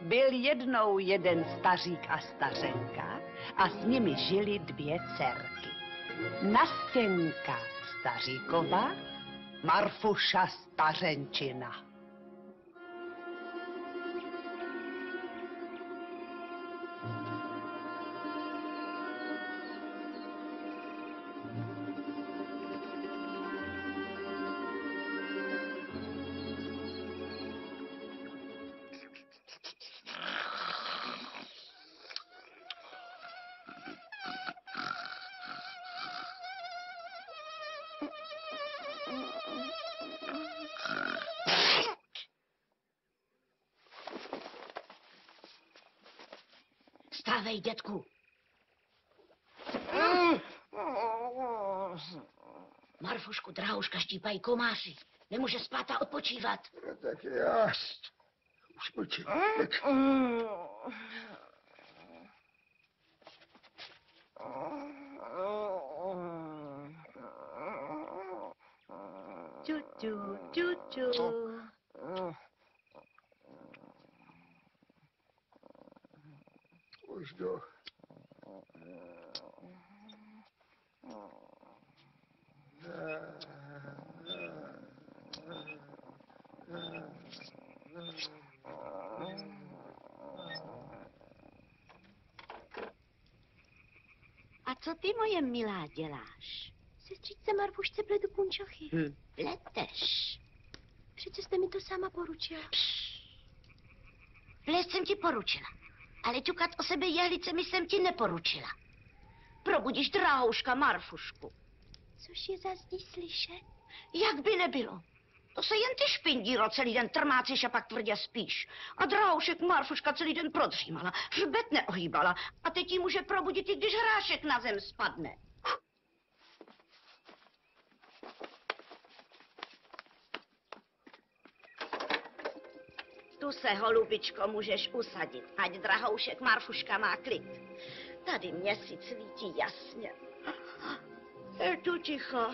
Byl jednou jeden stařík a stařenka a s nimi žili 2 dcerky. Nastěnka staříkova, Marfuša stařenčina. Stávej, dětku. Marfušku, drahuška, štípají komáři. Nemůže spát a odpočívat. No, tak jást. Už počívat. Ču. Už jdu. A co ty, moje milá, děláš? Sestřičce Marfušce pletu punčochy. Pleteš. Přece jste mi to sama poručila. Plést jsem ti poručila, ale ťukat o sebe jehlicemi jsem ti neporučila. Probudíš drahouška Marfušku. Což je zas slyšet? Jak by nebylo? To se jen ty špindíro celý den trmácíš a pak tvrdě spíš. A drahoušek Marfuška celý den prodřímala, hřbet neohýbala a teď jí může probudit, i když hrášek na zem spadne. Tu se, holubičko, můžeš usadit, ať drahoušek Marfuška má klid. Tady měsíc svítí jasně. Je tu ticho.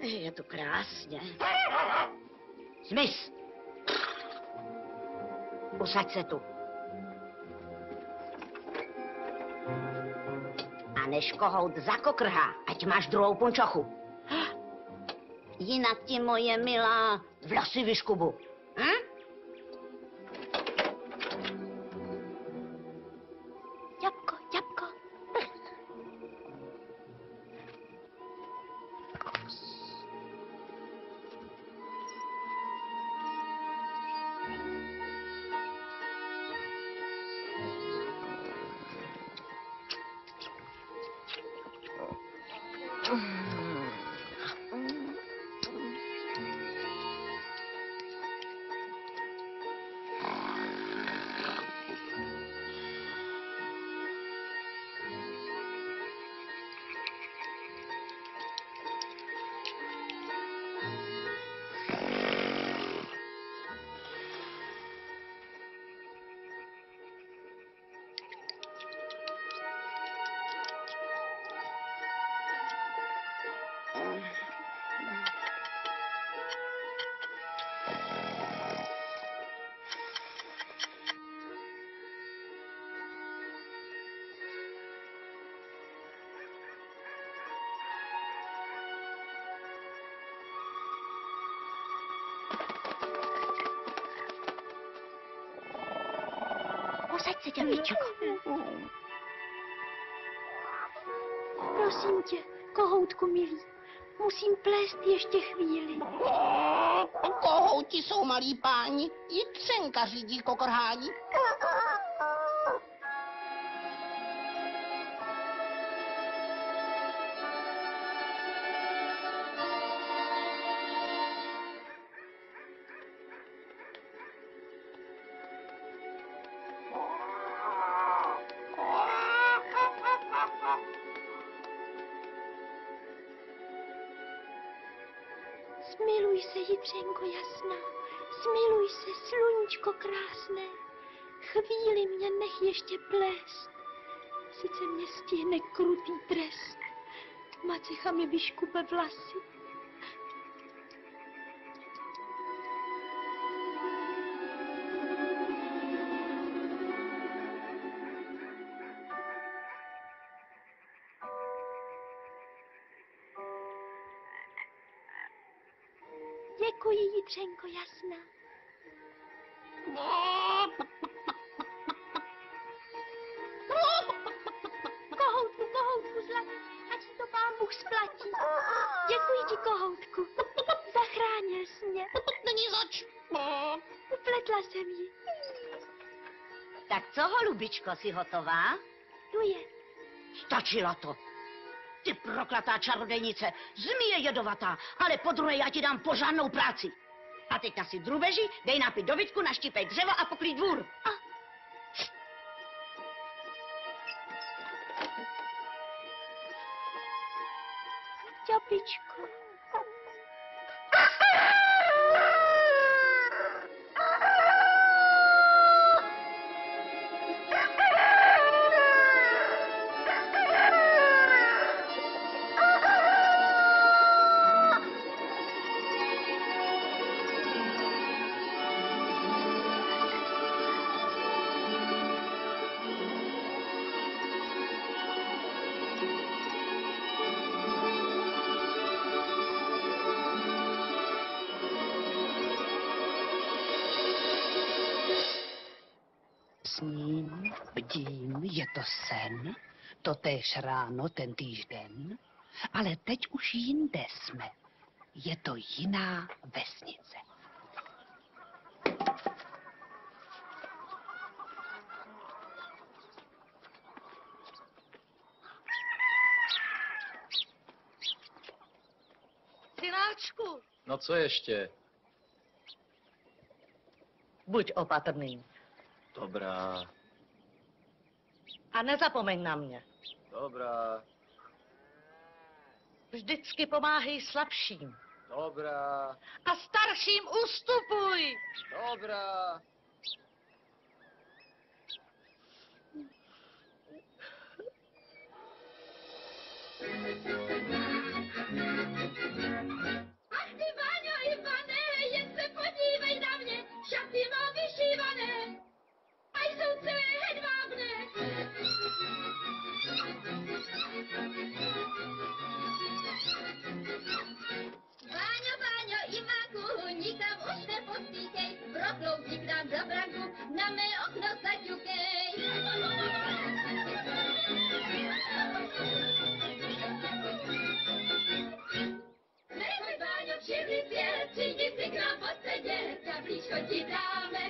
Je tu krásně. Smys! Usaď se tu. A než kohout zakokrhá, ať máš druhou punčochu. Jinak ti, moje milá, vlasy vyškubu. Ťapko. Posaď se, děvčko. Prosím tě, kohoutku milý, musím plést ještě chvíli. Kohouti jsou malí páni, i Třenka řídí kokorhání. Smiluj se, Jitřenko jasná, smiluj se, sluníčko krásné. Chvíli mě nech ještě plést, sice mě stihne krutý trest. Macecha mi vyškupe vlasy. Děkuji, Jitřenko jasná. Kohoutku, zlatý, ať si to pán Bůh splatí. Děkuji ti, kohoutku. Zachránil jsi mě. Není zač. Upletla jsem ji. Tak co, holubičko, jsi hotová? Tu je. Stačila to. Ty proklatá čarodejnice, zmije jedovatá, ale podruhé já ti dám pořádnou práci. A teď si drubeži, dej nápit do vidku, naštípej dřevo a poklid dvůr. Čapičko. Sním, bdím, je to sen, totéž ráno, tentýž den, ale teď už jinde jsme. Je to jiná vesnice. Synáčku, No co ještě? buď opatrný Dobrá, a nezapomeň na mě. dobrá, Vždycky pomáhej slabším. dobrá, A starším ustupuj. dobrá. Ach ty Váňo Ivane, jen se podívej na mě, šaty mám vyšívané, a jsou celé hedvábné. Váňo, Ivanku, nikam už nepostýkej, proklouzík dám za branku, na mé okno zaťukej. Nechoj, Váňo, všimni svět, přijdi si k nám posedět, kablíčko ti dáme,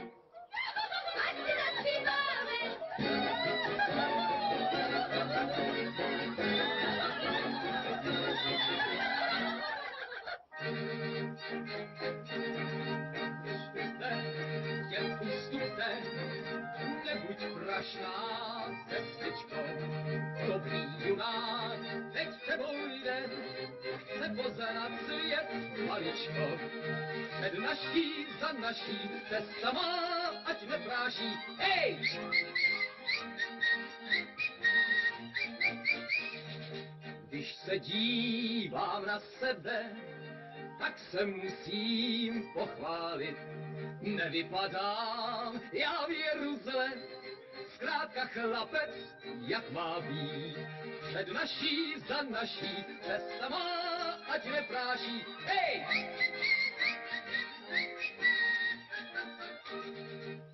ať si naspíváme. Jen ustupte, nebuď prašná, sestřičko. Dobrý junák teď s tebou jde, chce poznat svět maličko. Před naší, za naší, cesta má, ať nepráší, hej! Když se dívám na sebe, tak se musím pochválit. Nevypadám já v Jeruzle, zkrátka chlapec, jak má být. Před naší, za naší, cesta má, ať nepráší, hej!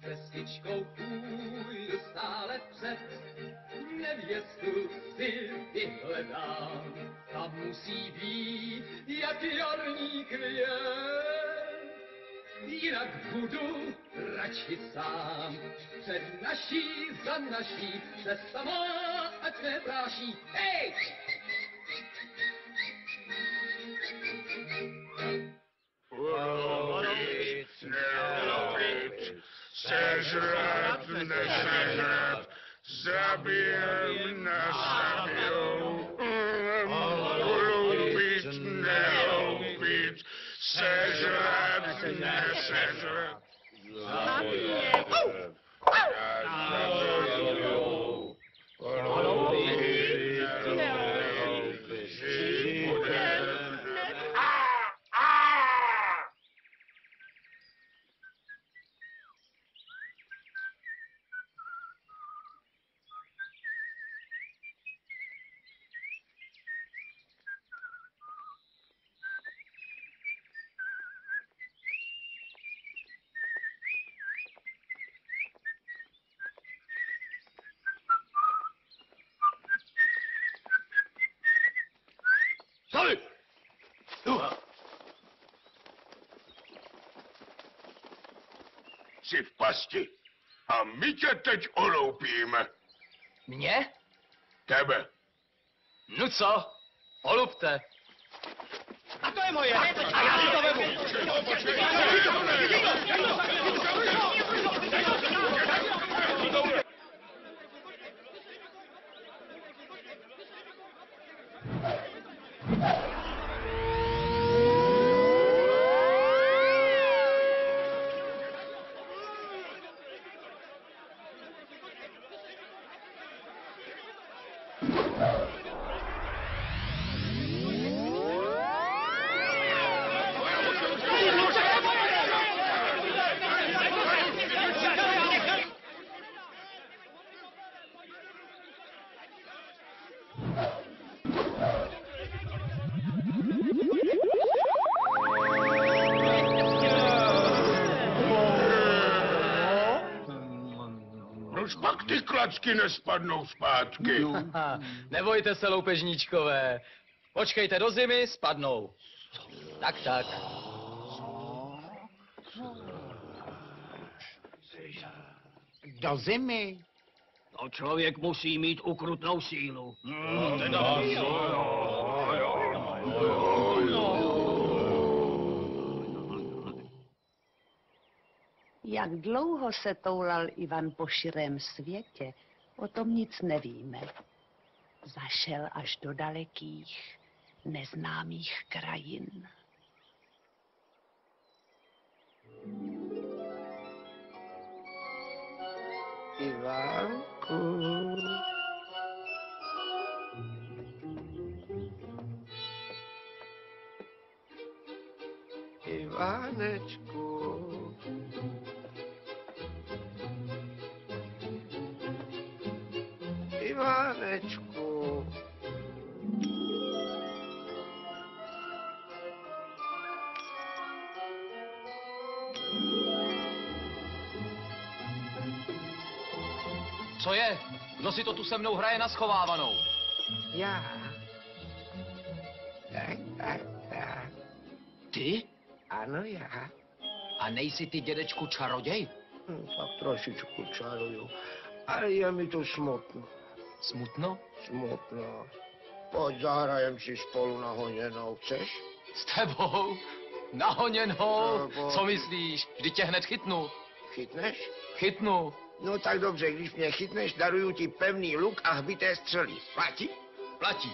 Cestičkou půjdu stále před, nevěstu si vyhledám. Tam musí být jak jarní květ, jinak budu radši sám. Před naší, za naší, cesta má, ať nepráší, hej! Ulovit, nelovit, sežrat, nesežrat, zabijem, nezabijou. Ulovit, nelovit, sežrat, nesežrat, zabijou. Ulovit, nelovit, žít budem. Jsi v pasti. A my tě teď oloupíme. Mě? Tebe. No co? Olupte. A to je moje! A já si to vemu! Proč pak ty klacky nespadnou zpátky? Nebojte se, loupežníčkové. Počkejte do zimy, spadnou. Tak. Do zimy. No, člověk musí mít ukrutnou sílu. Jak dlouho se toulal Ivan po širém světě, o tom nic nevíme. Zašel až do dalekých, neznámých krajin. Ivánku. Ivánečku. Ivánečku. Co je? Kdo si to tu se mnou hraje na schovávanou? Já. Tak. Ty? Ano, já. A nejsi ty dědečku čaroděj? Tak trošičku čaruju. Ale je mi to smutno. Smutno? Smutno. Pojď, zahrajem si spolu na honěnou, chceš? S tebou? Nahoněnou? No, Co myslíš? Vždyť tě hned chytnu. Chytneš? Chytnu. No tak dobře, když mě chytneš, daruju ti pevný luk a hbité střely. Platí? Platí.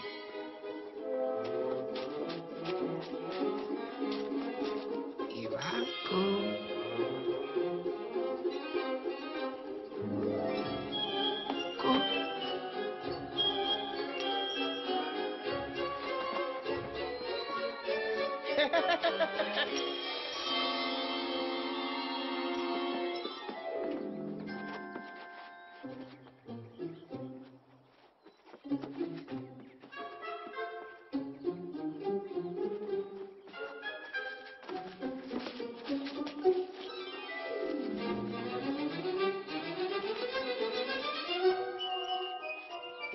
Ivánku.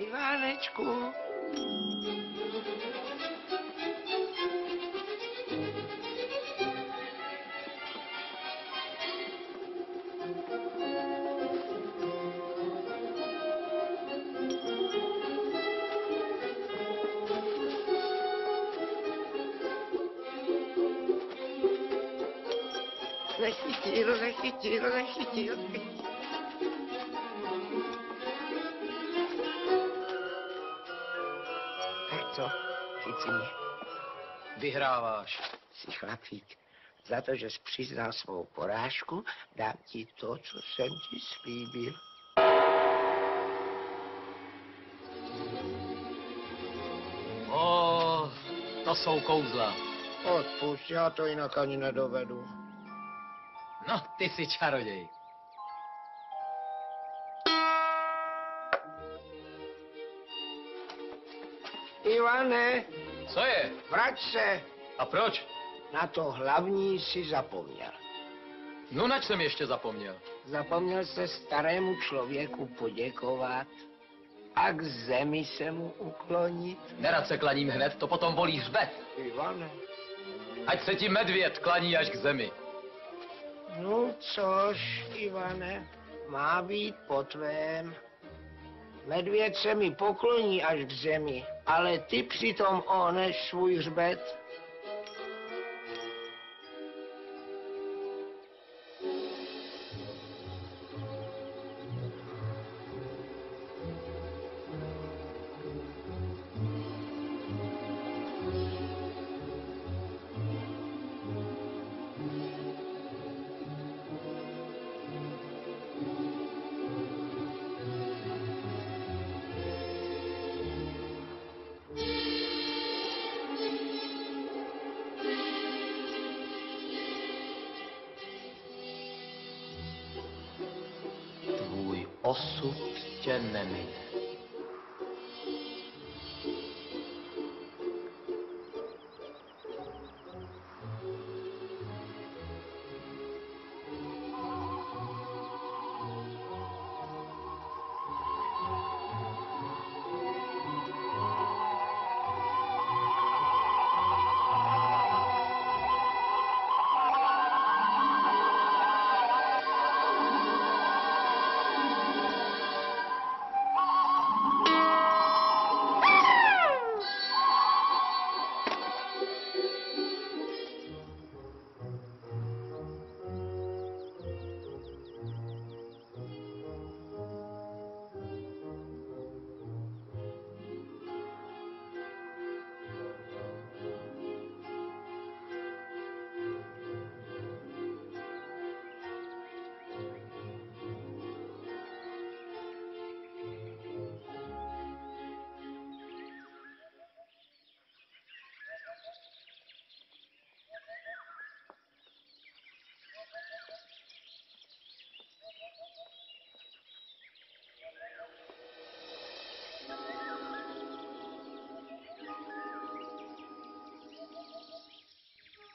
Ivánečku. Nechytil. Tak co, chyť si mě. Vyhráváš. Jsi chlapík. Za to, že jsi přiznal svou porážku, dám ti to, co jsem ti slíbil. To jsou kouzla. Odpust, já to jinak ani nedovedu. No, ty jsi čaroděj. Ivane, Co je? vrať se. A proč? Na to hlavní si zapomněl. No, nač jsem ještě zapomněl. Zapomněl se starému člověku poděkovat a k zemi se mu uklonit. Nerad se klaním hned, to potom bolí hřbet. Ivane, Ať se ti medvěd klaní až k zemi. No což, Ivane, má být po tvém. Medvěd se mi pokloní až k zemi, ale ty přitom ohneš svůj hřbet. Tvůj osud tě nemine.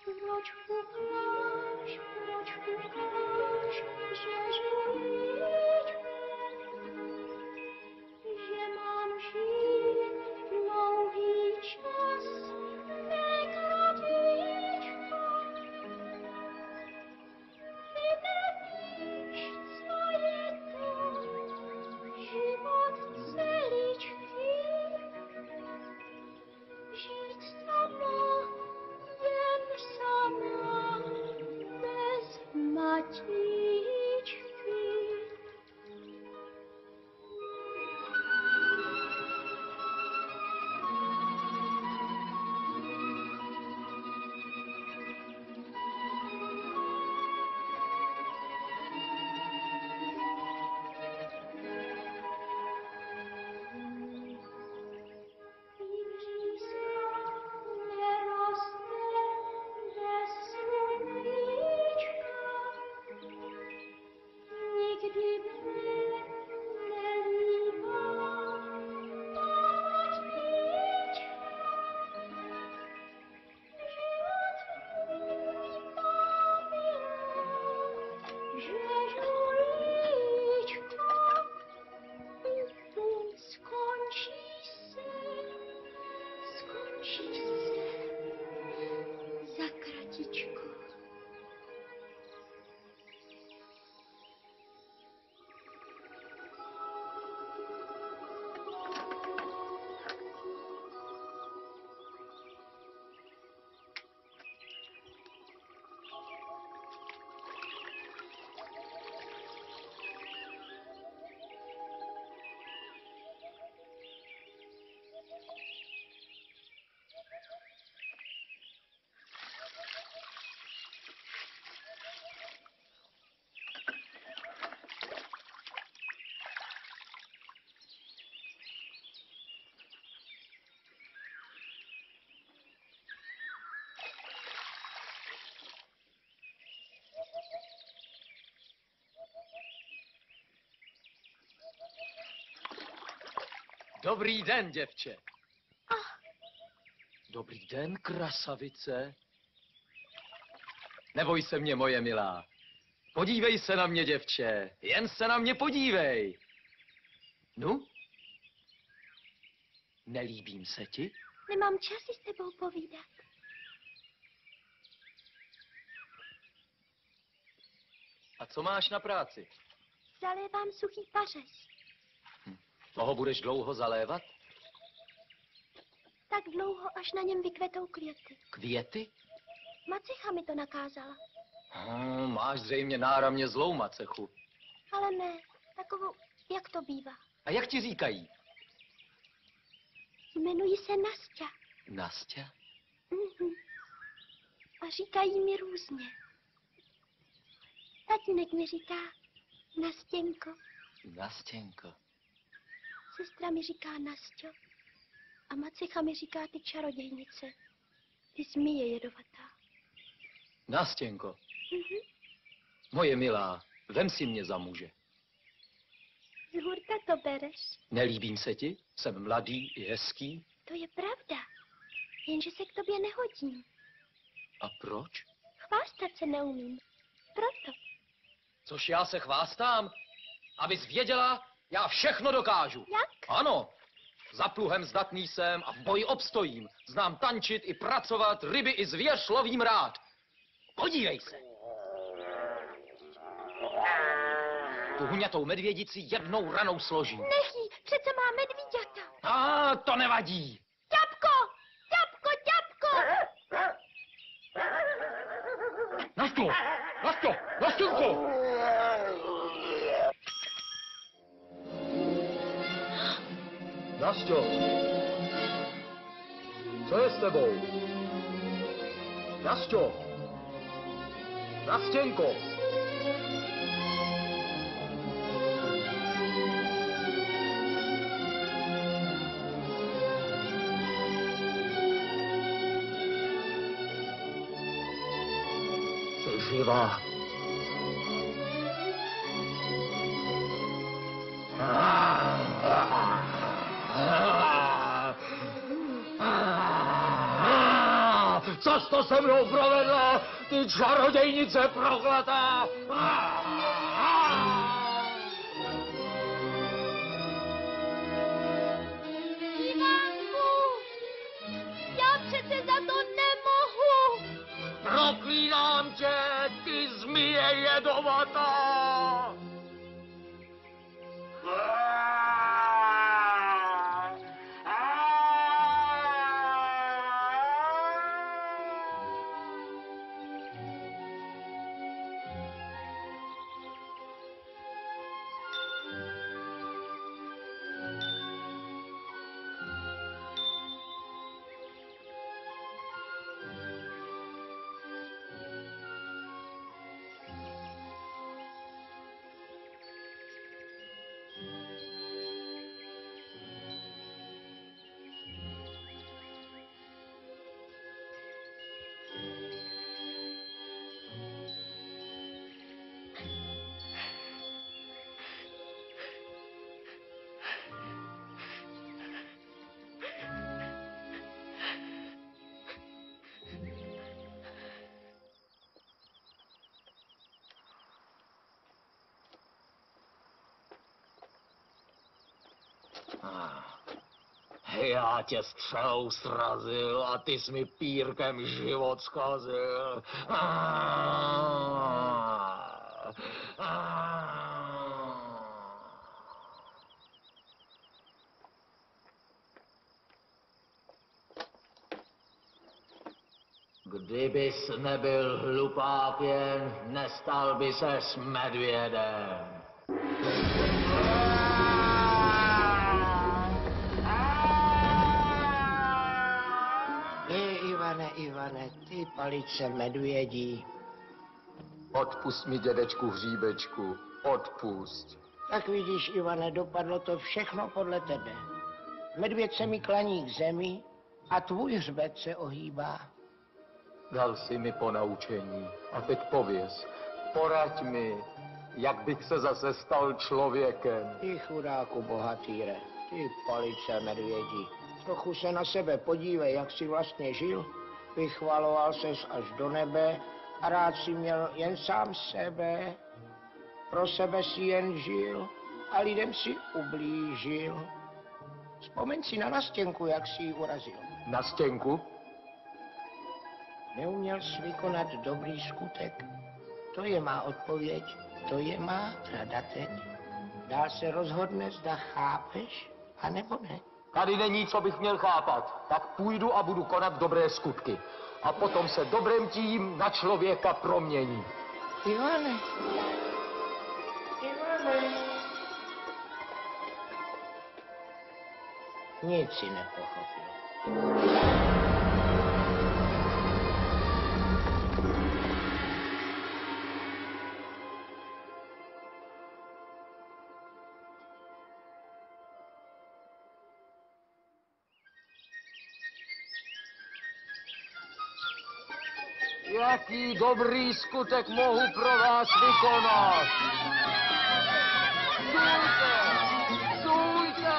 Proč kukáš, že žlujíčku, že mám žít dlouhý čas, ne kratičko. Ty nevíš, co je to život celičký, žít sama, jen sama, bez matičky. Skončí se za kratičku. Dobrý den, děvče. Dobrý den, krasavice. Neboj se mě, moje milá. Podívej se na mě, děvče. Jen se na mě podívej. Nu? Nelíbím se ti? Nemám čas si s tebou povídat. A co máš na práci? Zalévám suchý pařez. Toho budeš dlouho zalévat? Tak dlouho, až na něm vykvetou květy. Květy? Macicha mi to nakázala. Máš zřejmě náramně zlou macechu. Ale ne, takovou, jak to bývá. A jak ti říkají? Jmenuji se Nasťa. Nasťa? A říkají mi různě. Tatínek mi říká Nastěnko. Nastěnko. Sestra mi říká Nasťo. A macicha mi říká ty čarodějnice. Ty zmije jedovatá. Nastěnko. Moje milá, vem si mě za muže. Z hurta to bereš. Nelíbím se ti? Jsem mladý i hezký. To je pravda. Jenže se k tobě nehodím. A proč? Chvástat se neumím. Proto. Což já se chvástám? Abys věděla, já všechno dokážu. Jak? Ano. Za pluhem zdatný jsem a v boji obstojím. Znám tančit i pracovat, ryby i zvěř lovím rád. Podívej se. Tu huňatou medvědici jednou ranou složím. Nech jí, přece má medvíďata. To nevadí. Ťapko! Ťapko, ťapko! Nasťo! Nasťo! Nastěnko! Nasťo, co je s tebou? Nasťo! Nastěnko! Jsi živá. Co jsi to se mnou provedla, ty čarodějnice prokletá? Ivánku! Já přece za to nemohu! Proklínám tě, ty zmije jedovatá! Já tě střelou srazil a ty jsi mi pírkem život zkazil. Kdybys nebyl hlupák jen, nestal by ses medvědem. Ivane, ty palice medvědí. Odpust mi, dědečku Hříbečku, odpust. Tak vidíš, Ivane, dopadlo to všechno podle tebe. Medvěd se mi klaní k zemi a tvůj hřbet se ohýbá. Dal jsi mi ponaučení a teď pověz, poraď mi, jak bych se zase stal člověkem. Ty chudáku bohatýre, ty palice medvědí. Trochu se na sebe podívej, jak jsi vlastně žil. Vychvaloval ses až do nebe a rád si měl jen sám sebe. Pro sebe si jen žil a lidem si ublížil. Vzpomeň si na Nastěnku, jak jsi ji urazil. Nastěnku? Neuměl jsi vykonat dobrý skutek. To je má odpověď. To je má rada teď. Dál se rozhodne, zda chápeš, anebo ne. Tady není, co bych měl chápat. Tak půjdu a budu konat dobré skutky. A potom se dobrým tím na člověka promění. Ivane. Nic si nepochopil. Jaký dobrý skutek mohu pro vás vykonat? Stůjte,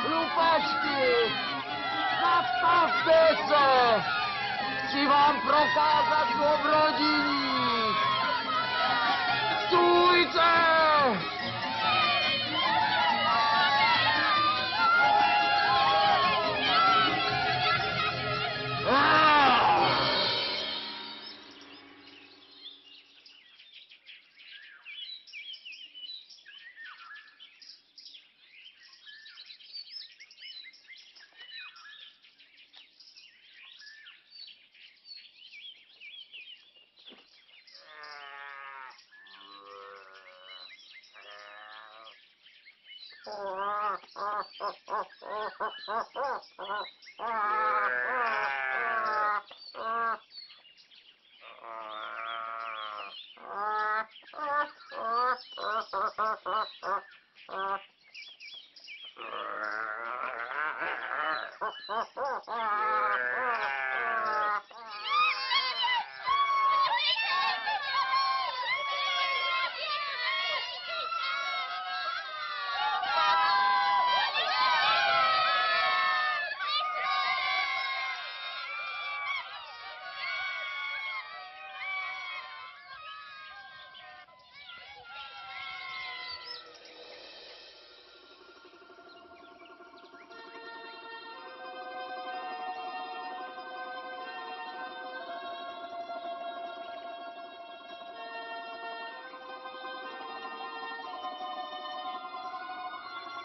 hlupačky, zastavte se, chci vám prokázat dobrodění. Stůjte!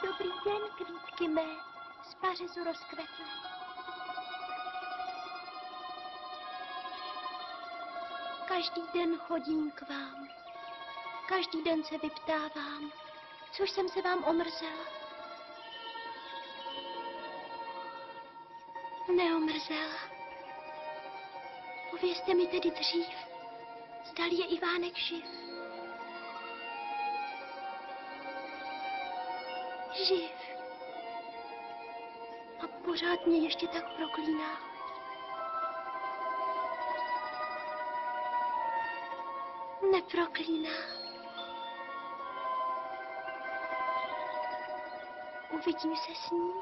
Dobrý den, kvítky mé, z pařezu rozkvetlé. Každý den chodím k vám. Každý den se vyptávám, což jsem se vám omrzela. Neomrzela. Povězte mi tedy dřív, zdali je Ivánek živ. Živ. A pořád mě ještě tak proklíná. Neproklíná. Uvidím se s ním.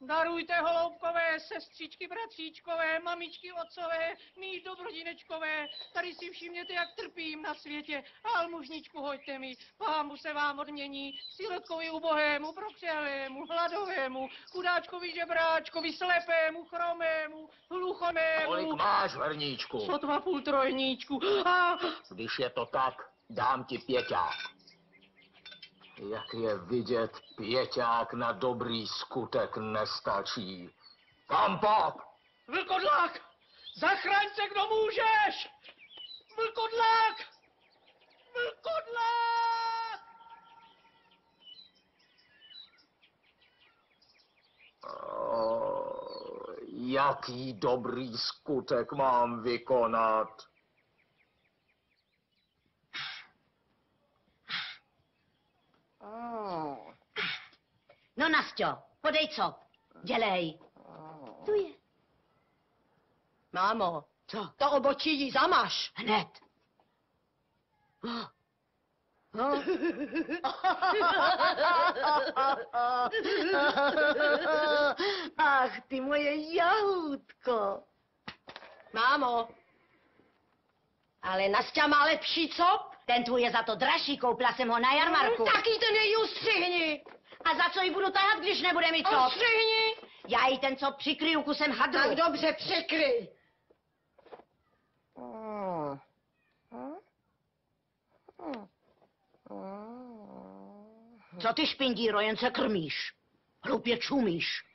Darujte, holoubkové, sestřičky, bratříčkové, mamičky, otcové, mý dobrodinečkové, tady si všimněte, jak trpím na světě. Almužničku hoďte mi, Pán se vám odmění, sirotkovi ubohému, prokřelému, hladovému, chudáčkovi žebráčkovi, slepému, chromému, hluchomému. Kolik máš, hrníčku? Sotva půl trojníčku. A... Když je to tak, dám ti pěťák. Jak je vidět, pěťák na dobrý skutek nestačí. Kam pak? Vlkodlák! Zachraň se, kdo můžeš! Vlkodlák! Vlkodlák! Jaký dobrý skutek mám vykonat? No, Nasťo, podej co? Dělej. Tu je. Mámo, Co? to obočí jí zamaž. Hned. Ach, ty moje jahůdko. Mámo, ale Nasťa má lepší cop. Ten tvůj je za to dražší, koupila jsem ho na jarmarku. Tak jí ten její ustřihni. A za co ji budu tahat, když nebude mít cop? Ustřihni. Já jí ten cop přikryju kusem hadru. Tak dobře, přikryj. Co ty, špindíro, jen se krmíš? Hloupě čumíš.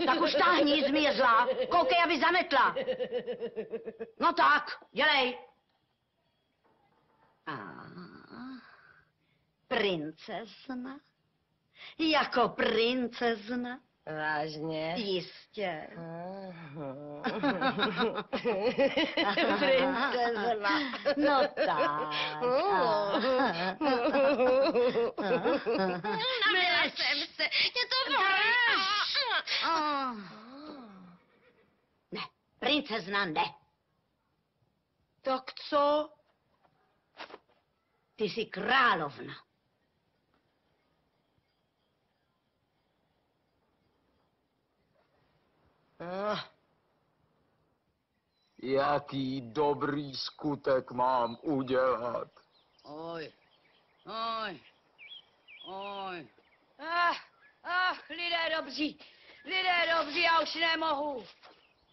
Tak už táhni, zmizla. Koukej, aby zametla. No tak, dělej. Princezna? Jako princezna? Vážně? Jistě. Princezna. No tak. Nabila jsem se. Je to bolí. Ne, princezna ne. Tak co? Ty jsi královna. Jaký dobrý skutek mám udělat? Oj. Lidé dobří, já už nemohu.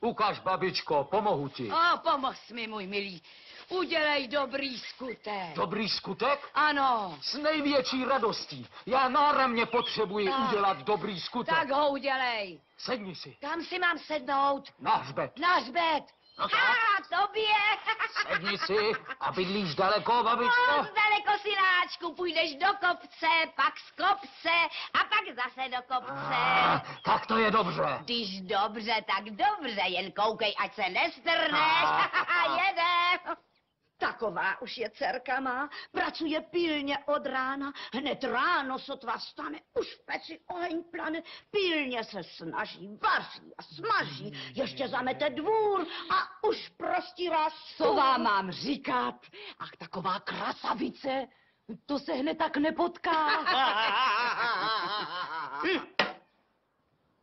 Ukaž, babičko, pomohu ti. Pomoz mi, můj milý. Udělej dobrý skutek. Dobrý skutek? Ano. S největší radostí. Já náramně potřebuji udělat dobrý skutek. Tak ho udělej. Sedni si. Kam si mám sednout? Na hřbet. Na hřbet. No tak, Tobě. sedni si a bydlíš daleko, babičko. Daleko, synáčku, půjdeš do kopce, pak z kopce a pak zase do kopce. Tak to je dobře. Když dobře, tak dobře, jen koukej, ať se nestrneš. Jedem. Taková už je dcerka má, pracuje pilně od rána, hned ráno sotva vstane, už v peci oheň plane, pilně se snaží, vaří a smaží, ještě zamete dvůr a už prostírá stůl. Co vám mám říkat? Ach, taková krasavice, to se hned tak nepotká.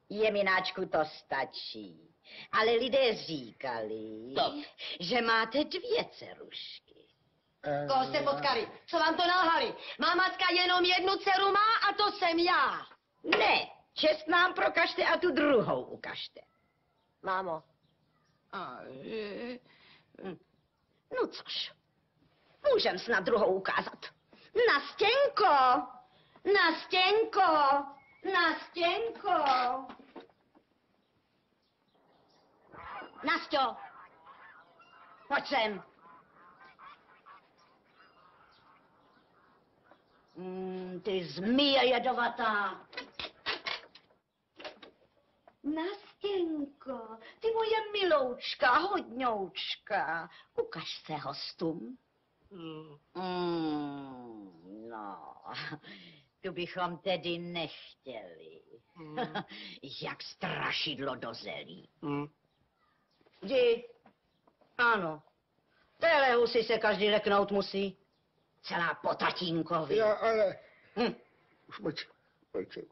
Jemináčku, to stačí. Ale lidé říkali, že máte 2 dcerušky. Koho jste potkali? Co vám to nalhali? Má matka jenom 1 dceru má a to jsem já. Ne, čest nám prokažte a tu druhou ukažte. Mámo. No což, můžem snad druhou ukázat. Nastěnko, Nastěnko, Nastěnko. Nasťo, pojď sem. Ty zmije jedovatá. Nastěnko, ty moje miloučka, hodňoučka, ukaž se hostům. No, tu bychom tedy nechtěli. Jak strašidlo do zelí. Jdi. Ano. Téhle husy se každý leknout musí. Celá po tatínkovi. Já ale... Už počkej.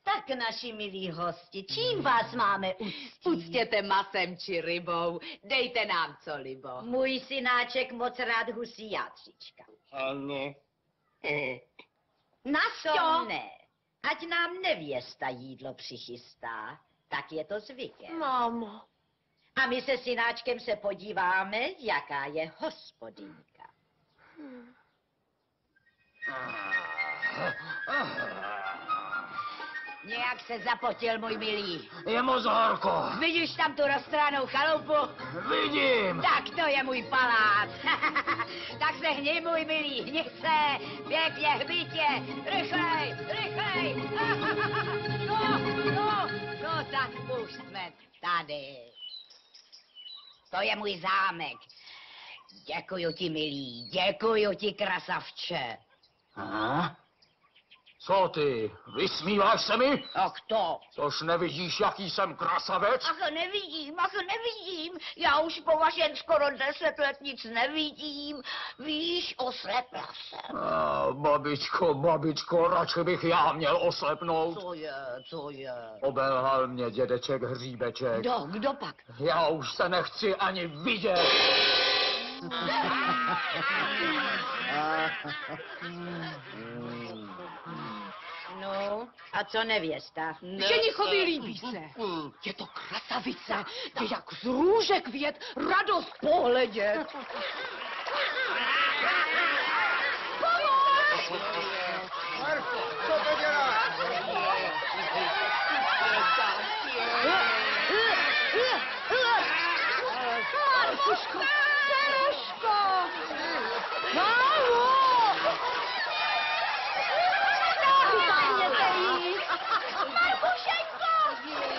Tak, naši milí hosti, čím vás máme uctít? Uctěte masem či rybou, dejte nám co libo. Můj synáček moc rád husí játřička. Ano. To ne. Ať nám nevěsta jídlo přichystá, tak je to zvykem. Mámo. A my se synáčkem se podíváme, jaká je hospodynka. Nějak se zapotil, můj milý. Je moc horko. Vidíš tam tu roztránou chalupu? Vidím. Tak to je můj palác. Tak se hni, můj milý, hni se. Pěkně, hbitě. Rychlej. No, tak už jsme tady. To je můj zámek. Děkuju ti, milý, děkuju ti, krasavče. Aha. Co ty, vysmíváš se mi? Ach to. Což nevidíš, jaký jsem krasavec? Ach nevidím. Já už po vašem skoro 10 let nic nevidím. Víš, oslepla jsem. Babičko, radši bych já měl oslepnout. Co je? Obelhal mě dědeček Hříbeček. Kdo pak? Já už se nechci ani vidět. No, a co nevěsta? Ženichovi líbí se. Je to krasavice, je jak z růže květ, radost pohledět. Co to děláš? Marfuško, Ceruško! Mámo! Marfušenko!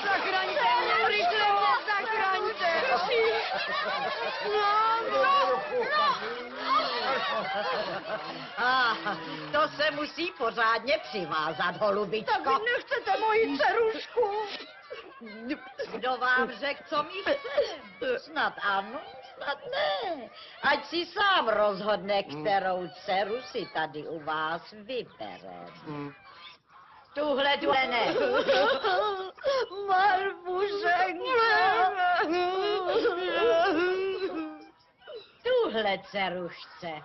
Zachraňte mě, rychle mě zachraňte! To se musí pořádně přivázat, holubičko. Tak vy nechcete moji Cerušku? Kdo vám řekl, co mi chce? Snad ano, snad ne. Ať si sám rozhodne, kterou dceru si tady u vás vybere. Tuhle ne. Tuhle dceru chce.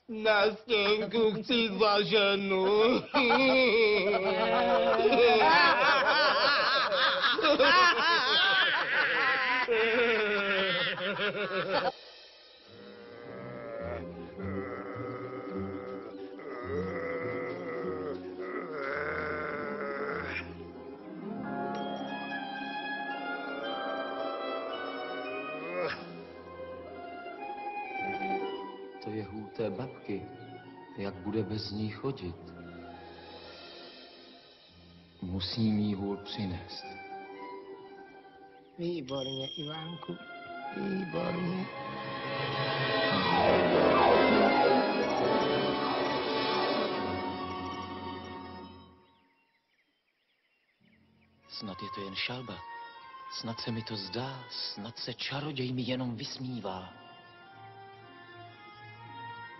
Na stěnku chci za ženu. To je hůl té babky. Jak bude bez ní chodit? Musím jí hůl přinést. Výborně, Ivánku, výborně. Snad je to jen šalba. Snad se mi to zdá. Snad se čaroděj mi jenom vysmívá.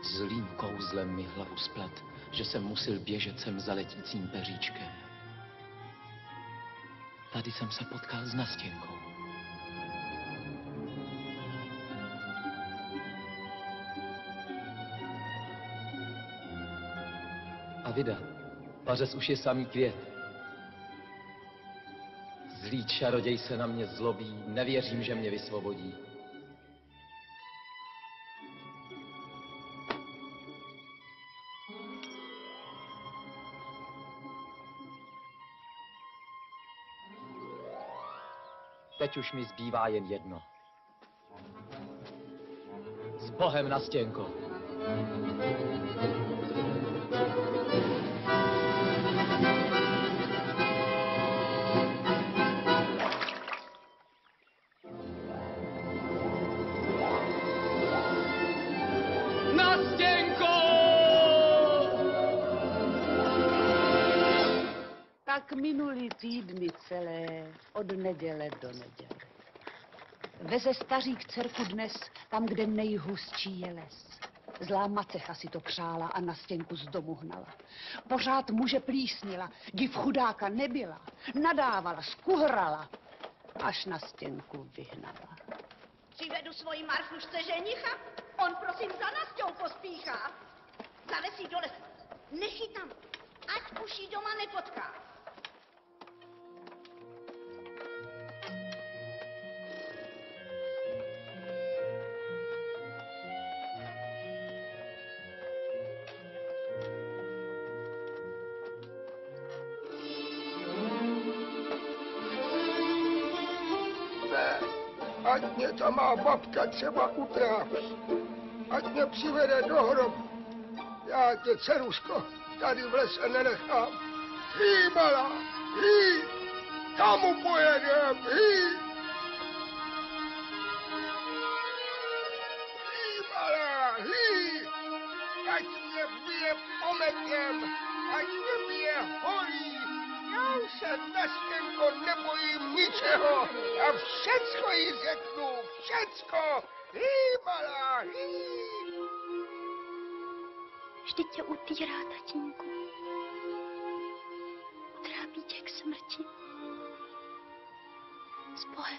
Zlým kouzlem mi hlavu splet, že jsem musil běžet sem za letícím peříčkem. Tady jsem se potkal s Nastěnkou. A vida, pařez už je samý květ. Zlý čaroděj se na mě zlobí, nevěřím, že mě vysvobodí. Teď už mi zbývá jen jedno. S Bohem, Nastěnko. Nastěnko! Tak minulý týdny celé, od neděle do neděle. Veze stařík dcerku dnes tam, kde nejhustší je les. Zlá macecha si to přála a Nastěnku z domu hnala. Pořád muže plísnila, div chudáka nebyla. Nadávala, skuhrala, až Nastěnku vyhnala. Přivedu svoji Marfušce ženicha, on prosím za Nasťou pospíchá. Zavesí do lesa, nech ji tam, ať už ji doma nepotká. Ať mě ta má babka třeba utrápí. Ať mě přivede do hrobu. Já tě, Ceruško, tady v lese nenechám. Hý, malá, hý, kamu pojedem, hý. světem, ať mě bije holí. Já už se na stěnko nebojím ničeho a všecko jí řeknu, všecko. Hý, malá, hý. Vždyť tě utírá, tatínku. Trápí tě k smrti. S Bohem.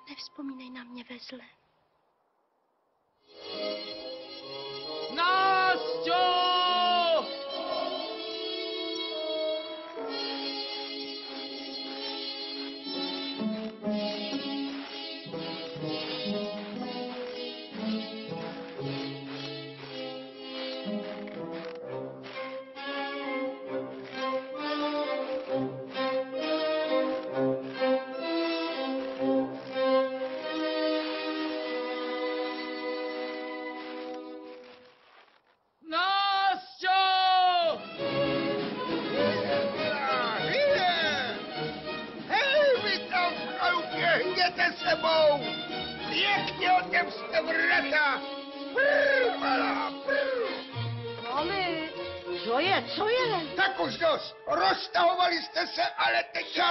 Nevzpomínej na mě ve zle. Násťo! Pěkně otevřte vrata! Prr, malá, prr! Mami, co je, co je? Tak už dost! Roztahovali jste se, ale teď... Co?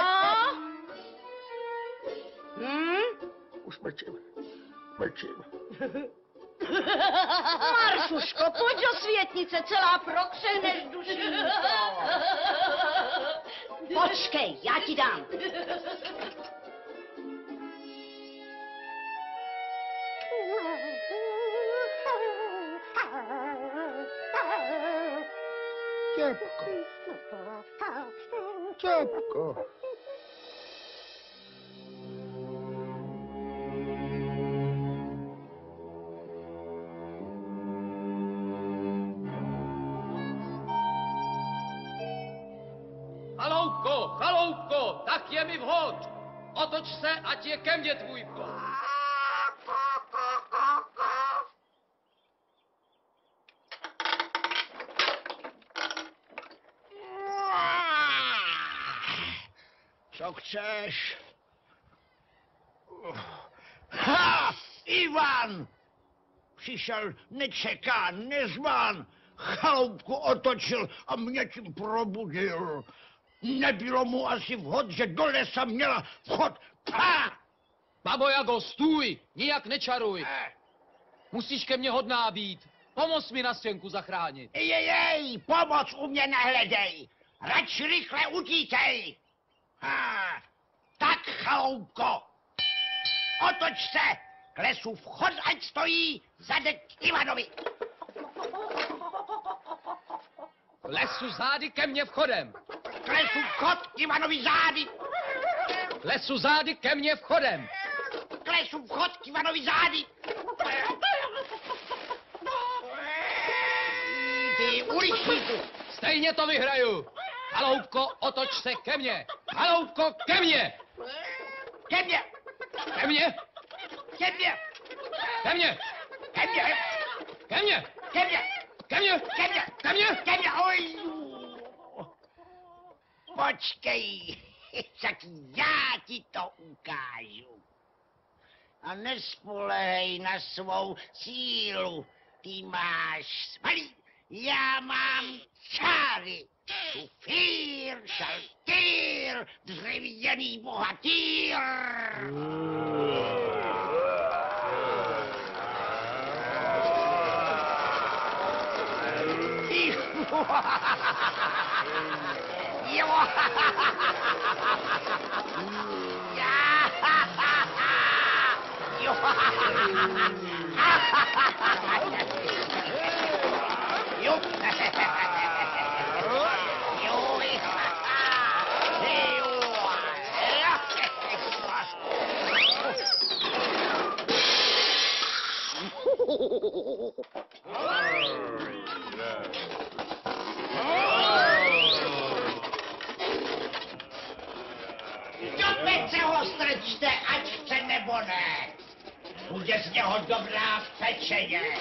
Už mlčím. Mlčím. Marfuško, pojď do světnice, celá prokřehneš dušínko. Počkej, já ti dám. Těpko. Těpko. Chaloupko, tak je mi vhod. Otoč se, ať je ke mně tvůj vchod. Co chceš? Ha! Ivan! Přišel nečekán, nezván. Chaloupku otočil a mě tím probudil. Nebylo mu asi vhod, že do lesa měla vchod. Pa! Babo Jago, stůj, nijak nečaruj. Musíš ke mně hodná být. Pomoz mi na stěnku zachránit. Jej, pomoc u mě nehledej. Radši rychle utíkej. Tak, chaloupko, otoč se. K lesu vchod, ať stojí zadek Ivanovi. Lesu zády ke mně vchodem. K lesu vchod, Ivanovi zády. Lesu zády ke mně vchodem. K lesu vchod, Ivanovi zády. Ty uličníku. Stejně to vyhraju. Chaloupko, otoč se ke mně. Chaloupko, ke mně. Ke mně. Ke mně. Ke mně. Ke mně. Ke mně. Ke mně. Ke mně. Ke mně. Ke mně. Ke mně. Ke mně. Oj. Počkej. Tak já ti to ukážu. A nespolehej na svou sílu. Ty máš svalí, já mám čáry. Šufír, šaltýr, dřevěný bohatýr. Jo. Jo. Jo. Do pece ho strčte, ať chce nebo ne. Bude z něho dobrá v pečeně.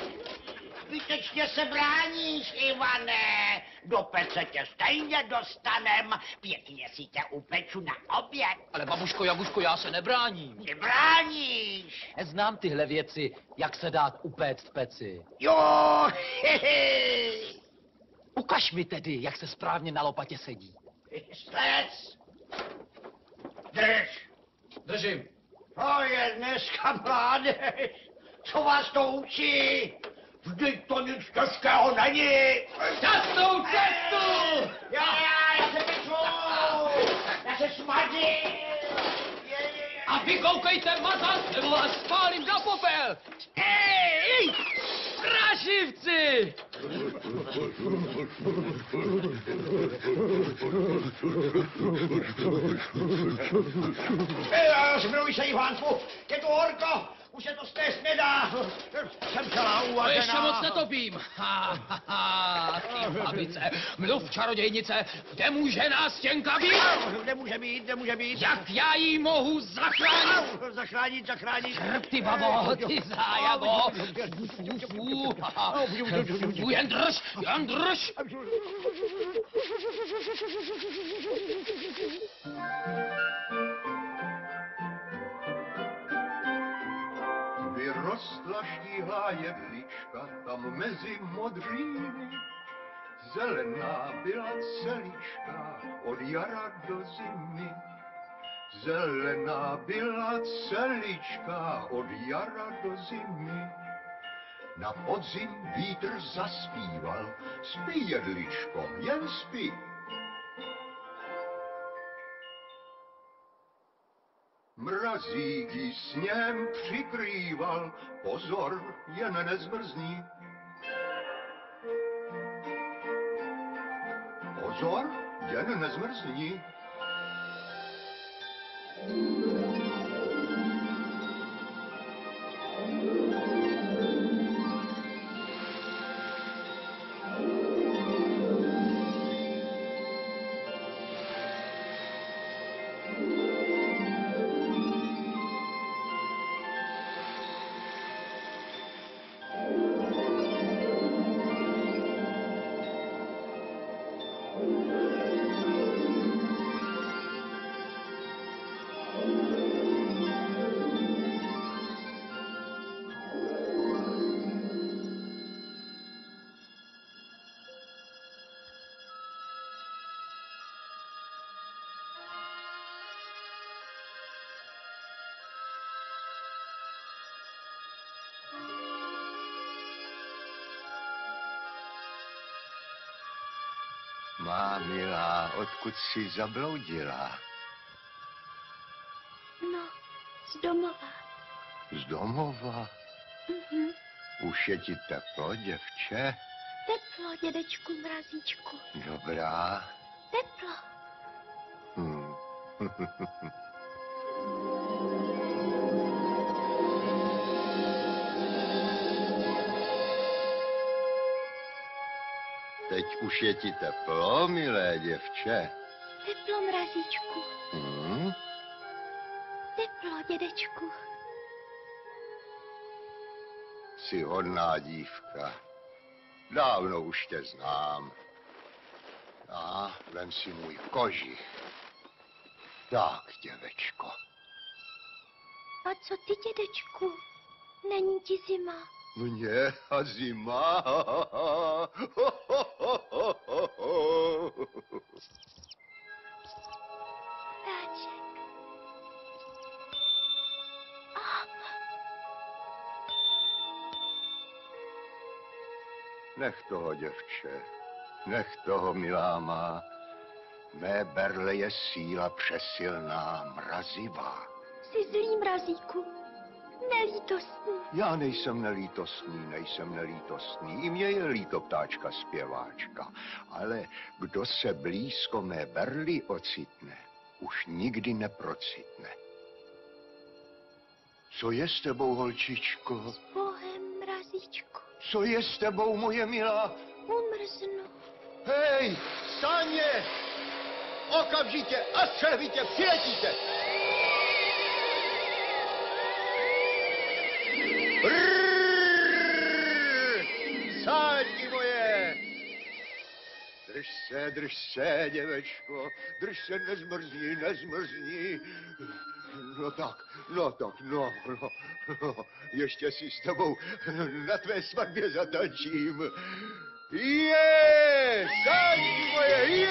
Zbytečně se bráníš, Ivane. Do pece tě stejně dostanem, pěkně si tě upeču na oběd. Ale babuško, Jaguško, já se nebráním. Ty bráníš. Neznám tyhle věci, jak se dát upéct v peci. Jo, Ukaž mi tedy, jak se správně na lopatě sedí. Slec. Drž. Držím. To je dneska mládež. Co vás to učí? Vždyť to nic těžkého není. Častou cestu! Já se peču. Já se smadím. A vy koukejte mazat, nebo vás spálím na popel! Ej! Praživci! Zmiluj se, Ivánku, je tu horko, už se to snést nedá. Jsem celá uvařená. Ještě moc netopím. Ty babice, mluv, čarodějnice, kde může nástěnka být? Nemůže být. Jak já jí mohu zachránit? Zachránit. Ty babo, ty zájabo. Jen drž. Vyrostla štíhlá jedlička tam mezi modříny. Zelená byla celíčka od jara do zimy. Zelená byla celíčka od jara do zimy. Na podzim vítr zaspíval, spí jedličko, jen spí. Mrazík jí sněhem přikrýval, pozor, jen nezmrzní. Pozor, jen nezmrzní. Má milá, odkud jsi zabloudila? No, z domova. Z domova? Už je ti teplo, děvče? Teplo, dědečku Mrazíčku. Dobrá. Teplo. Teď už je ti teplo, milé děvče. Teplo, Mrazíčku. Hmm? Teplo, dědečku. Jsi hodná dívka. Dávno už tě znám. A vem si můj kožich. Tak, děvečko. A co ty, dědečku? Není ti zima? Mně a zima. Ptáček. Nech toho, děvče. Nech toho, milá má. Mé berle je síla přesilná, mrazivá. Jsi zlý, Mrazíku. Nelítostný. Já nejsem nelítostný. I mně je líto ptáčka zpěváčka. Ale kdo se blízko mé berly ocitne, už nikdy neprocitne. Co je s tebou, holčičko? S Bohem, Mrazíčku. Co je s tebou, moje milá? Umrznu. Hej, staňte! Okamžitě a střelvitě přiletíte! Sáďky moje! drž se, děvečko, drž se, nezmrzni, nezmrzni. No tak, ještě si s tebou na tvé svatbě zatančím. Sánky moje,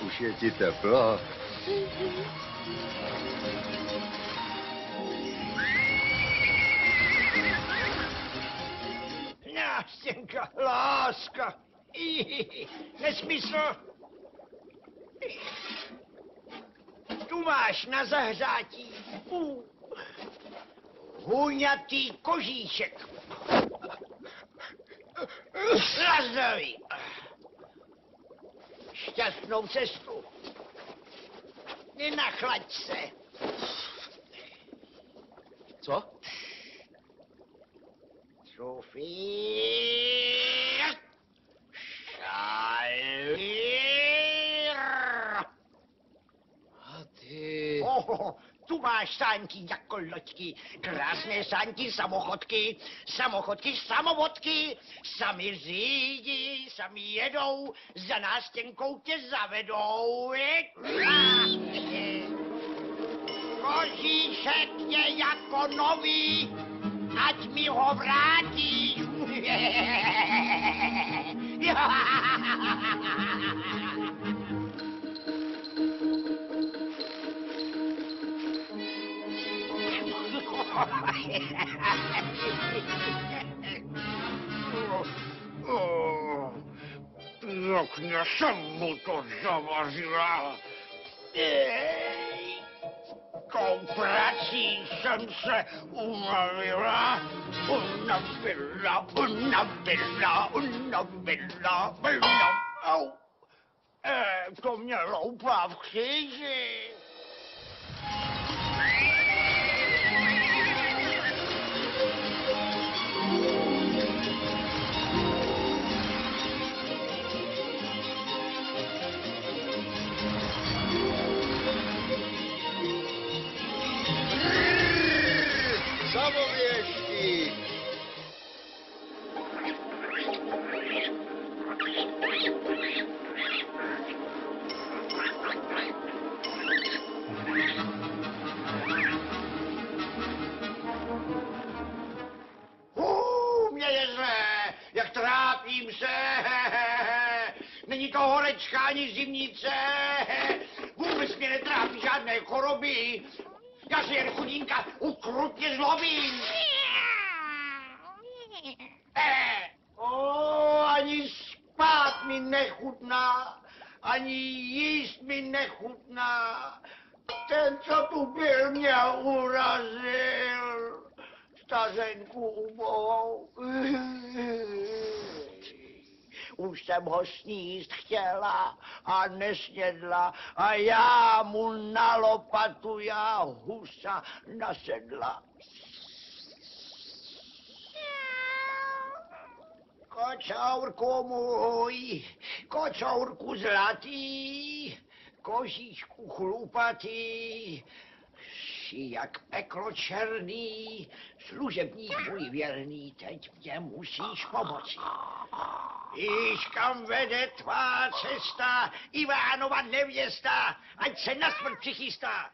Už je ti teplo? Nástěnka, láska, nesmysl. Tu máš na zahřátí huňatý kožíšek. Na zdraví. Šťastnou cestu. Nenachlaď se. Co? Sofie. Šalír. A ty... Tu máš sánky jako loďky, krásné sánky, samochodky, samovodky, sami řídí, sami jedou, za nástěnkou tě zavedou. Kožíšek je jako nový, ať mi ho vrátíš. Pěkně jsem mu to zavařila. Tou prací jsem se unavila. To mě loupá v kříži. Samověští! Mě je zlé, jak trápím se. Není to horečka ani zimnice. Vůbec mě netrápí žádné choroby. Já se jen chudinka ukrutně zlobím. Ani spát mi nechutná, ani jíst mi nechutná. Ten, co tu byl, mě urazil. Stařenku ubohou. Už jsem ho sníst chtěla a nesnědla a já mu na lopatu já husa nasedla. Kocourku můj, kocourku zlatý, kožíšku chlupatý, jsi jak peklo černý, služebník můj věrný, teď mě musíš pomoci. Víš, kam vede tvá cesta, Ivánova nevěsta, ať se na smrt přichystá.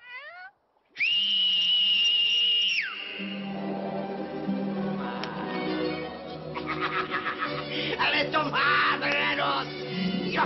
Ale to má radost. Jo,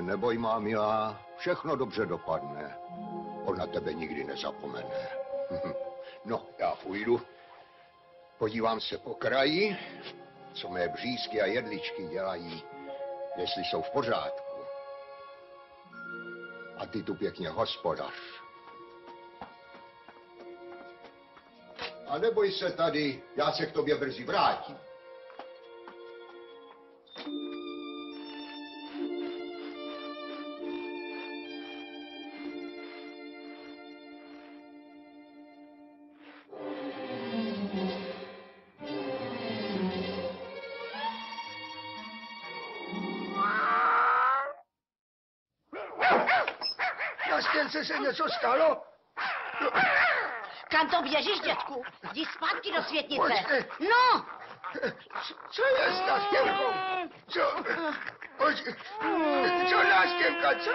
Neboj, má milá, všechno dobře dopadne. On na tebe nikdy nezapomene. No, já půjdu. Podívám se po kraji, co mé břízky a jedličky dělají, jestli jsou v pořádku. A ty tu pěkně hospodař. A neboj se tady, já se k tobě brzy vrátím. Na stěnce se něco stalo? Kam to běžíš, dětku? Jdi zpátky do světnice. Pojďte. No! Co je s Nastěnkou? Co Nastěnka, co?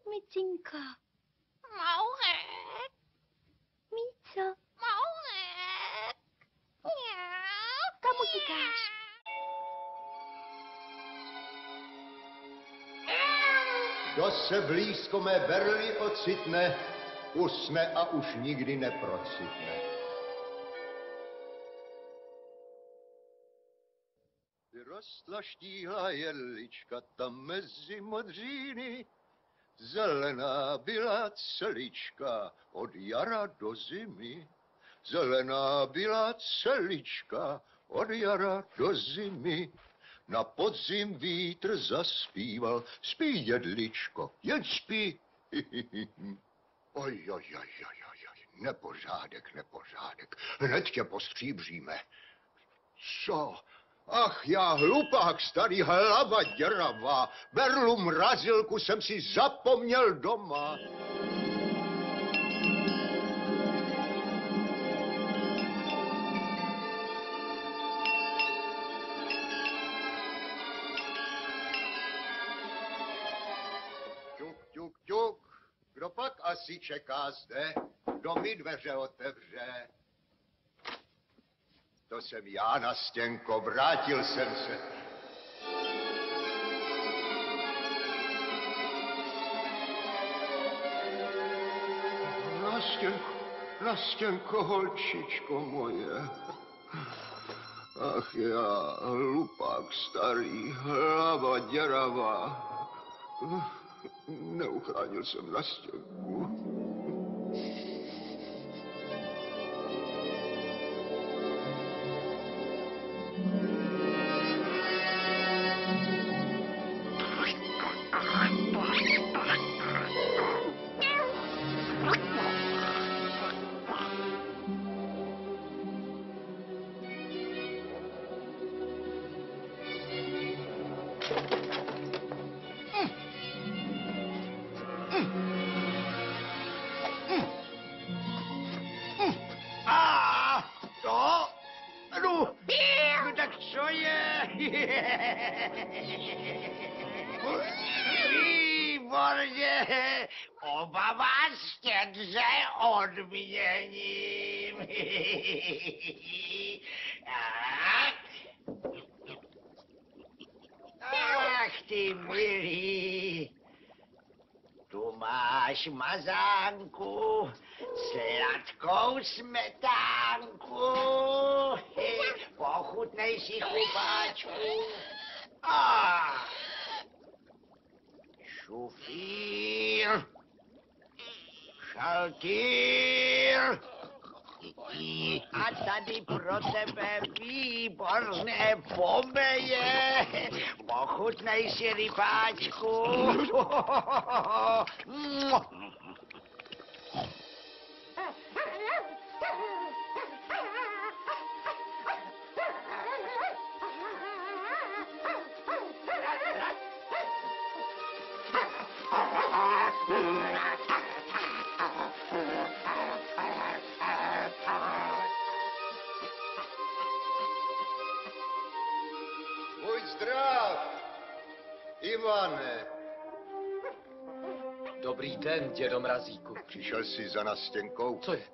Micinka. Mauřek. Míco, Mauřek. kam utíkáš? Kdo se blízko mé berly ocitne, usne a už nikdy neprocitne. Vyrostla štíhlá jedlička tam mezi modříny, zelená byla celička od jara do zimy. Zelená byla celička od jara do zimy. Na podzim vítr zaspíval, spí jedličko, jen spí. Oj, nepořádek. Hned tě postříbříme. Co? Ach, já hlupák, starý hlava děravá, berlu mrazilku jsem si zapomněl doma. Ťuk, kdo pak asi čeká zde? Kdo mi dveře otevře? To jsem já, Nastěnko, vrátil jsem se. Nastěnko, holčičko moje. Ach já, hlupák starý, hlava děravá. Neuchránil jsem Nastěnku. Výborně, oba vás štědře odměním. Ach, ty milý, tu máš mazánku, sladkou smetánku, pochutnej si chupáčku. Šufír, šaltýr a tady pro tebe výborné pomeje. Pochutnej si rybáčku. Ivane, Dobrý den, dědo Mrazíku. přišel jsi za Nastěnkou? Co je?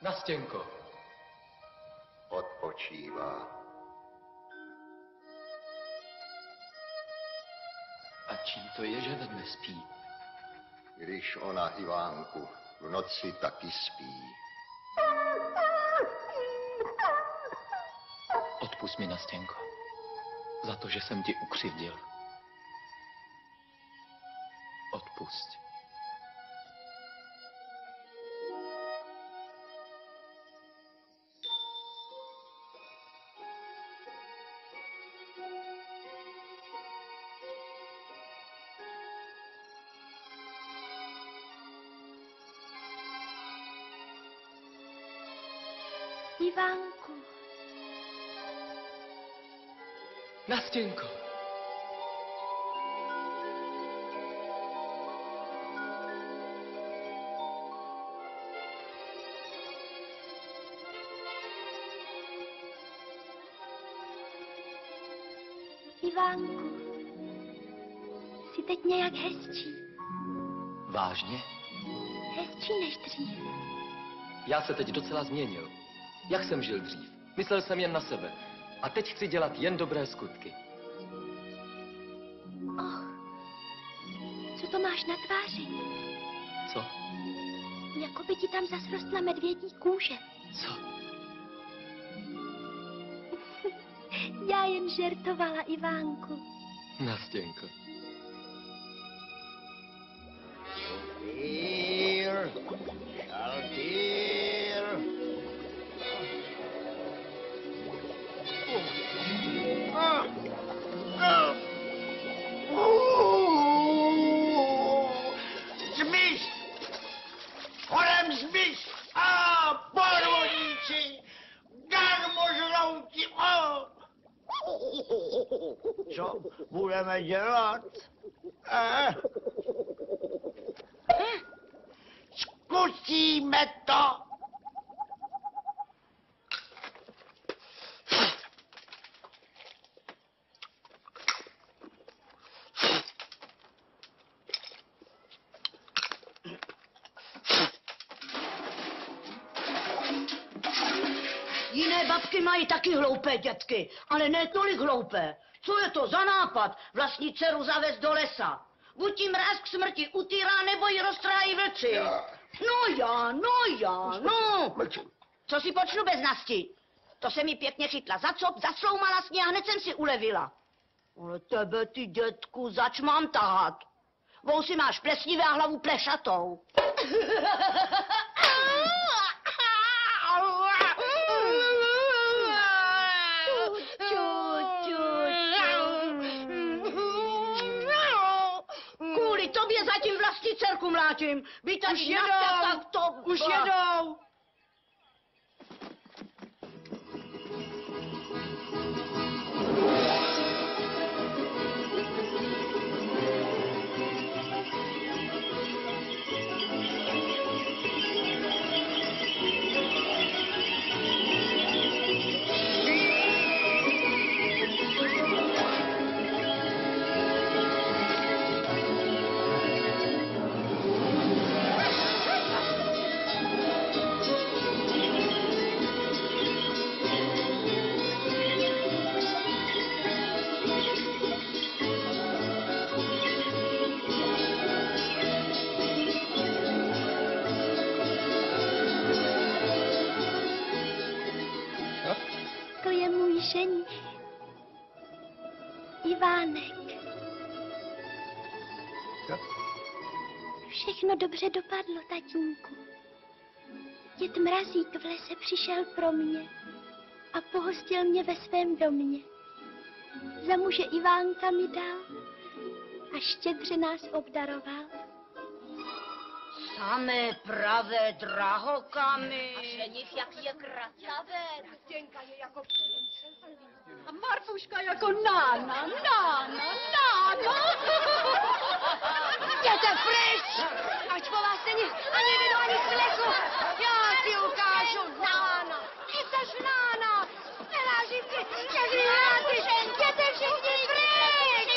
Nastěnko. Odpočívá. A čím to je, že ve dne spí? Když ona, Ivánku, v noci taky spí. Odpusť mi, Nastěnko, za to, že jsem ti ukřivdil. Odpusť. Ivánku. Nastěnko. Ivánku. Jsi teď nějak hezčí. Vážně? Hezčí než dřív. Já se teď docela změnil. Jak jsem žil dřív? Myslel jsem jen na sebe. A teď chci dělat jen dobré skutky. Och, co to máš na tváři? Co? Jako by ti tam zas rostla medvědí kůže. Co? Já jen žertovala, Ivánku. Nastěnko. Šaltýr, šaltýr. Zmiz! Kolem zmiz! A podvodníci! Darmožrouti! Co budeme dělat? Zkusíme to! Jiné babky mají taky hloupé dětky, ale ne tolik hloupé. Co je to za nápad vlastní dceru zavést do lesa? Buď tím mráz k smrti utírá, nebo ji roztrájí vlci. No já. Co si počnu bez Nasti? To se mi pěkně chytla za cop, zasloumala sně a hned jsem si ulevila. Ale tebe, ty dětku, zač mám tahat? Vousy máš plesnivé a hlavu plešatou. Kvůli tobě zatím vlastní dcerku mlátím. Víte, Už jedou, už jedou. To je můj ženich. Ivánek. Všechno dobře dopadlo, tatínku. Děd Mrazík v lese přišel pro mě a pohostil mě ve svém domě. Za muže Ivánka mi dal a štědře nás obdaroval. Samé pravé drahokamy. A ženich, jak je krasavec. Stěnka je jako princezna. A Marfuška jako nána. Jděte pryč! Ať po vás není ani vidu, ani směchu. Já ti ukážu nána. Ty seš nána. Nenážím ti všechny náty. Jděte všichni pryč!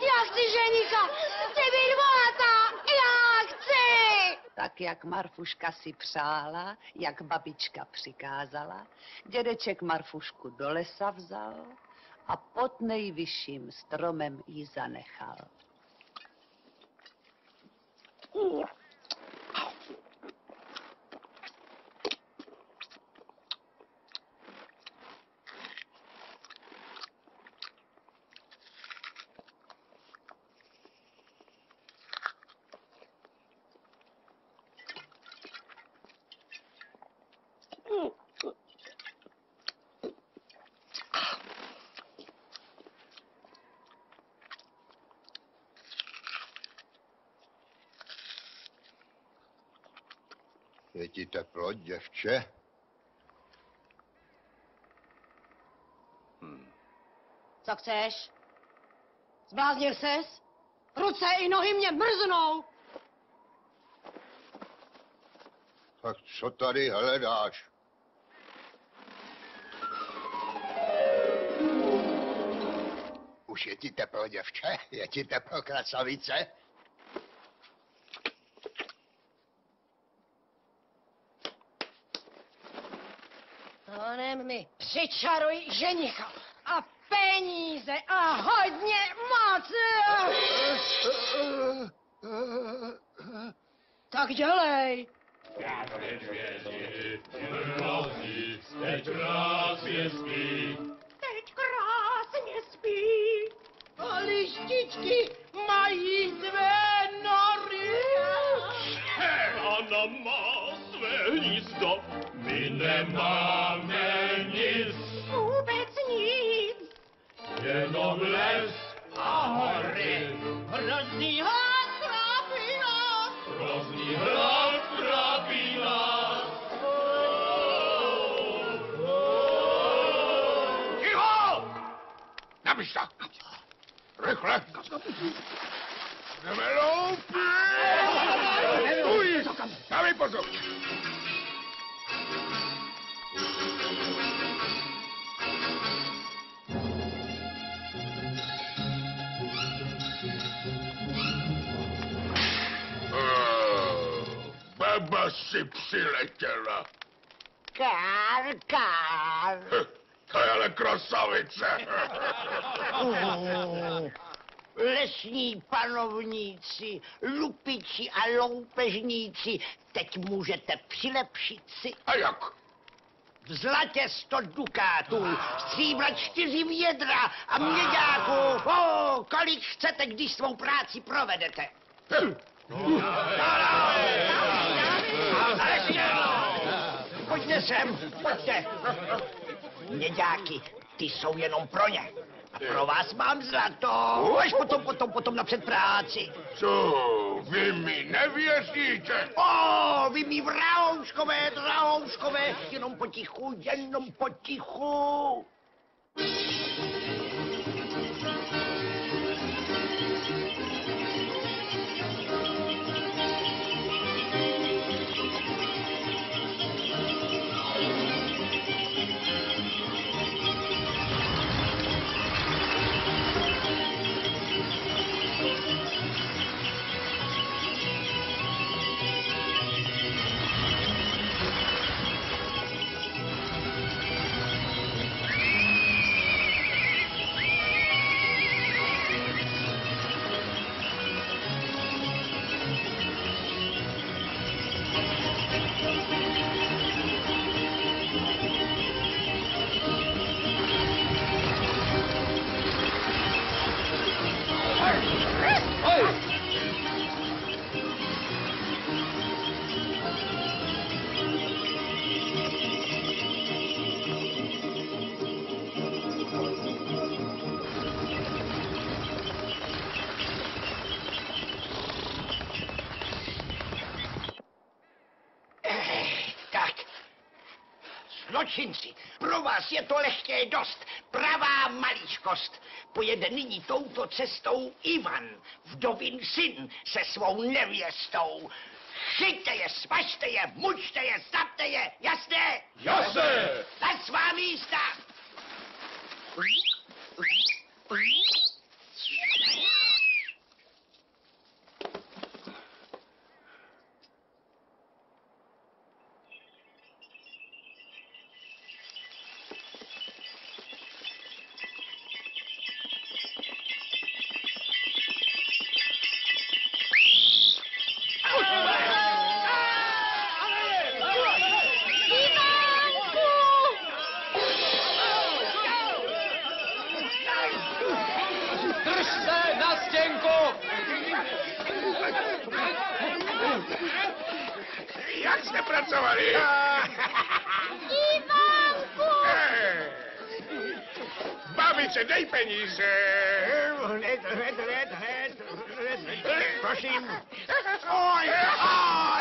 Já chci ženicha. Chci být bohatá. Já chci! Tak jak Marfuška si přála, jak babička přikázala, dědeček Marfušku do lesa vzal a pod nejvyšším stromem ji zanechal. Je ti teplo, děvče? Co chceš? Zbláznil ses? Ruce i nohy mě mrznou. Tak co tady hledáš? Už je ti teplo, děvče? Je ti teplo, krasavice? Honem mi přičaruj ženicha a peníze a hodně moc. Tak dělej. Teď krásně spí. Teď krásně spí. A lištičky mají své nory. Anna má své hnízdo, my nemáme nic. Vůbec nic. Jenom les a hory. Hrozný hlad trápí nás. Hrozný hlad trápí nás. Ticho! Na místa! Rychle! Jdeme loupit! Uj! Dávej pozor! Baba si přiletěla. Kár. To je ale krasavice. Lesní panovníci, lupiči a loupežníci, teď můžete přilepšit si A jak? v zlatě 100 dukátů, stříbra 4 vědra a měďáků. Kolik chcete, když svou práci provedete? Pojďte sem, pojďte. Měďáky, ty jsou jenom pro ně. A pro vás mám zlato. Až potom na předpráci. Co, vy mi nevěříte? Vy mi drahouškové, jenom potichu. zločinci. Pro vás je to lehké dost. Pravá maličkost. Pojede nyní touto cestou Ivan, vdovin syn, se svou nevěstou. Chyťte je, svažte je, mučte je, zapte je, jasné? Jasné! Na svá místa! Drž se, Nastěnko! Jak jste pracovali? Ivánku! Babice, dej peníze. Prosím. Oj,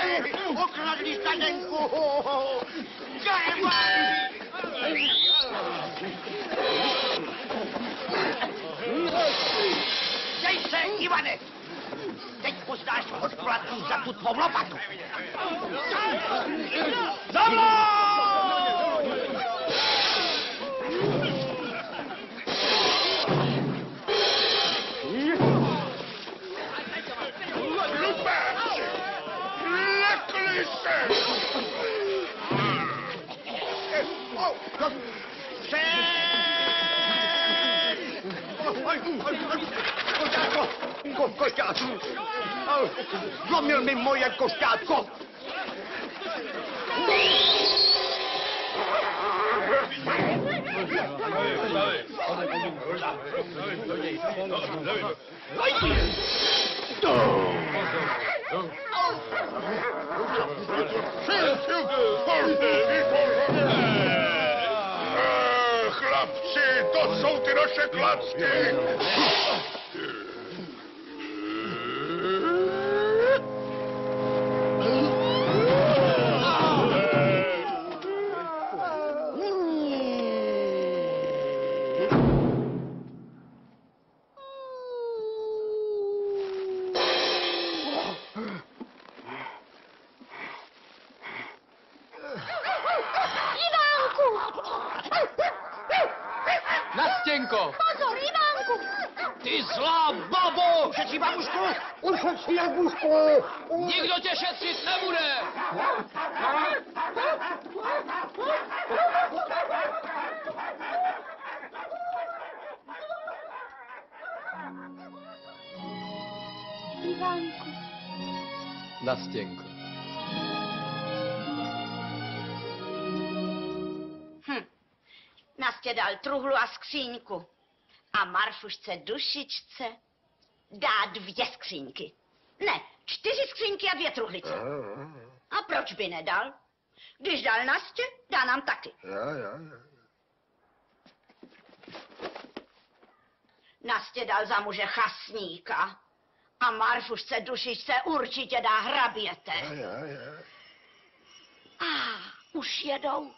oj, okradli Staněnku. Dej se, Ivane. Teď poznáš odplatu za tu tvou lopatu. Za mnou! Lupáci! Lekli se! Košťátko! Zlomil mi moje košťátko! Chlapci, to jsou ty naše klacky! Nastěnko! Pozor, Ivánku! Ty zlá babo! Ušetří babušku! Ušetří babušku! Nikdo tě šetřit nebude! Ivánku. Nastěnko. Nastě dal truhlu a skříňku. A Marfušce dušičce dá 2 skříňky. Ne, 4 skříňky a 2 truhlice. A proč by nedal? Když dal Nastě, dá nám taky. Nastě dal za muže chasníka. A Marfušce dušičce určitě dá hraběte. A už jedou.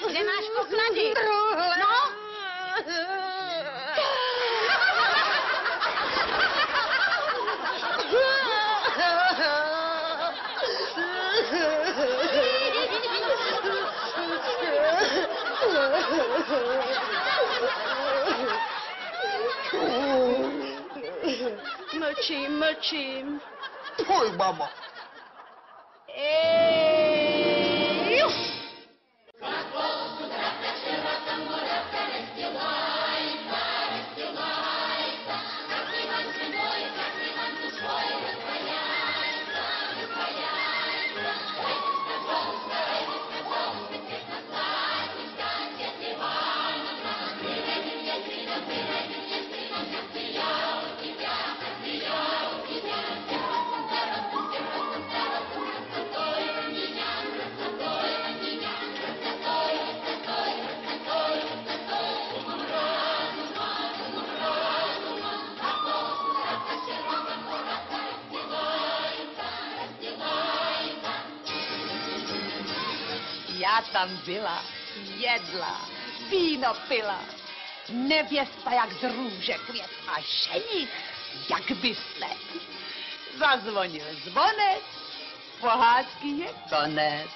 Kde máš poklady? No? Mlčím. Pojď, mama. Juž! Já tam byla, jedla, víno pila. Nevěsta jak z růže květ a ženich jak bislek. Zazvonil zvonec, pohádky je konec.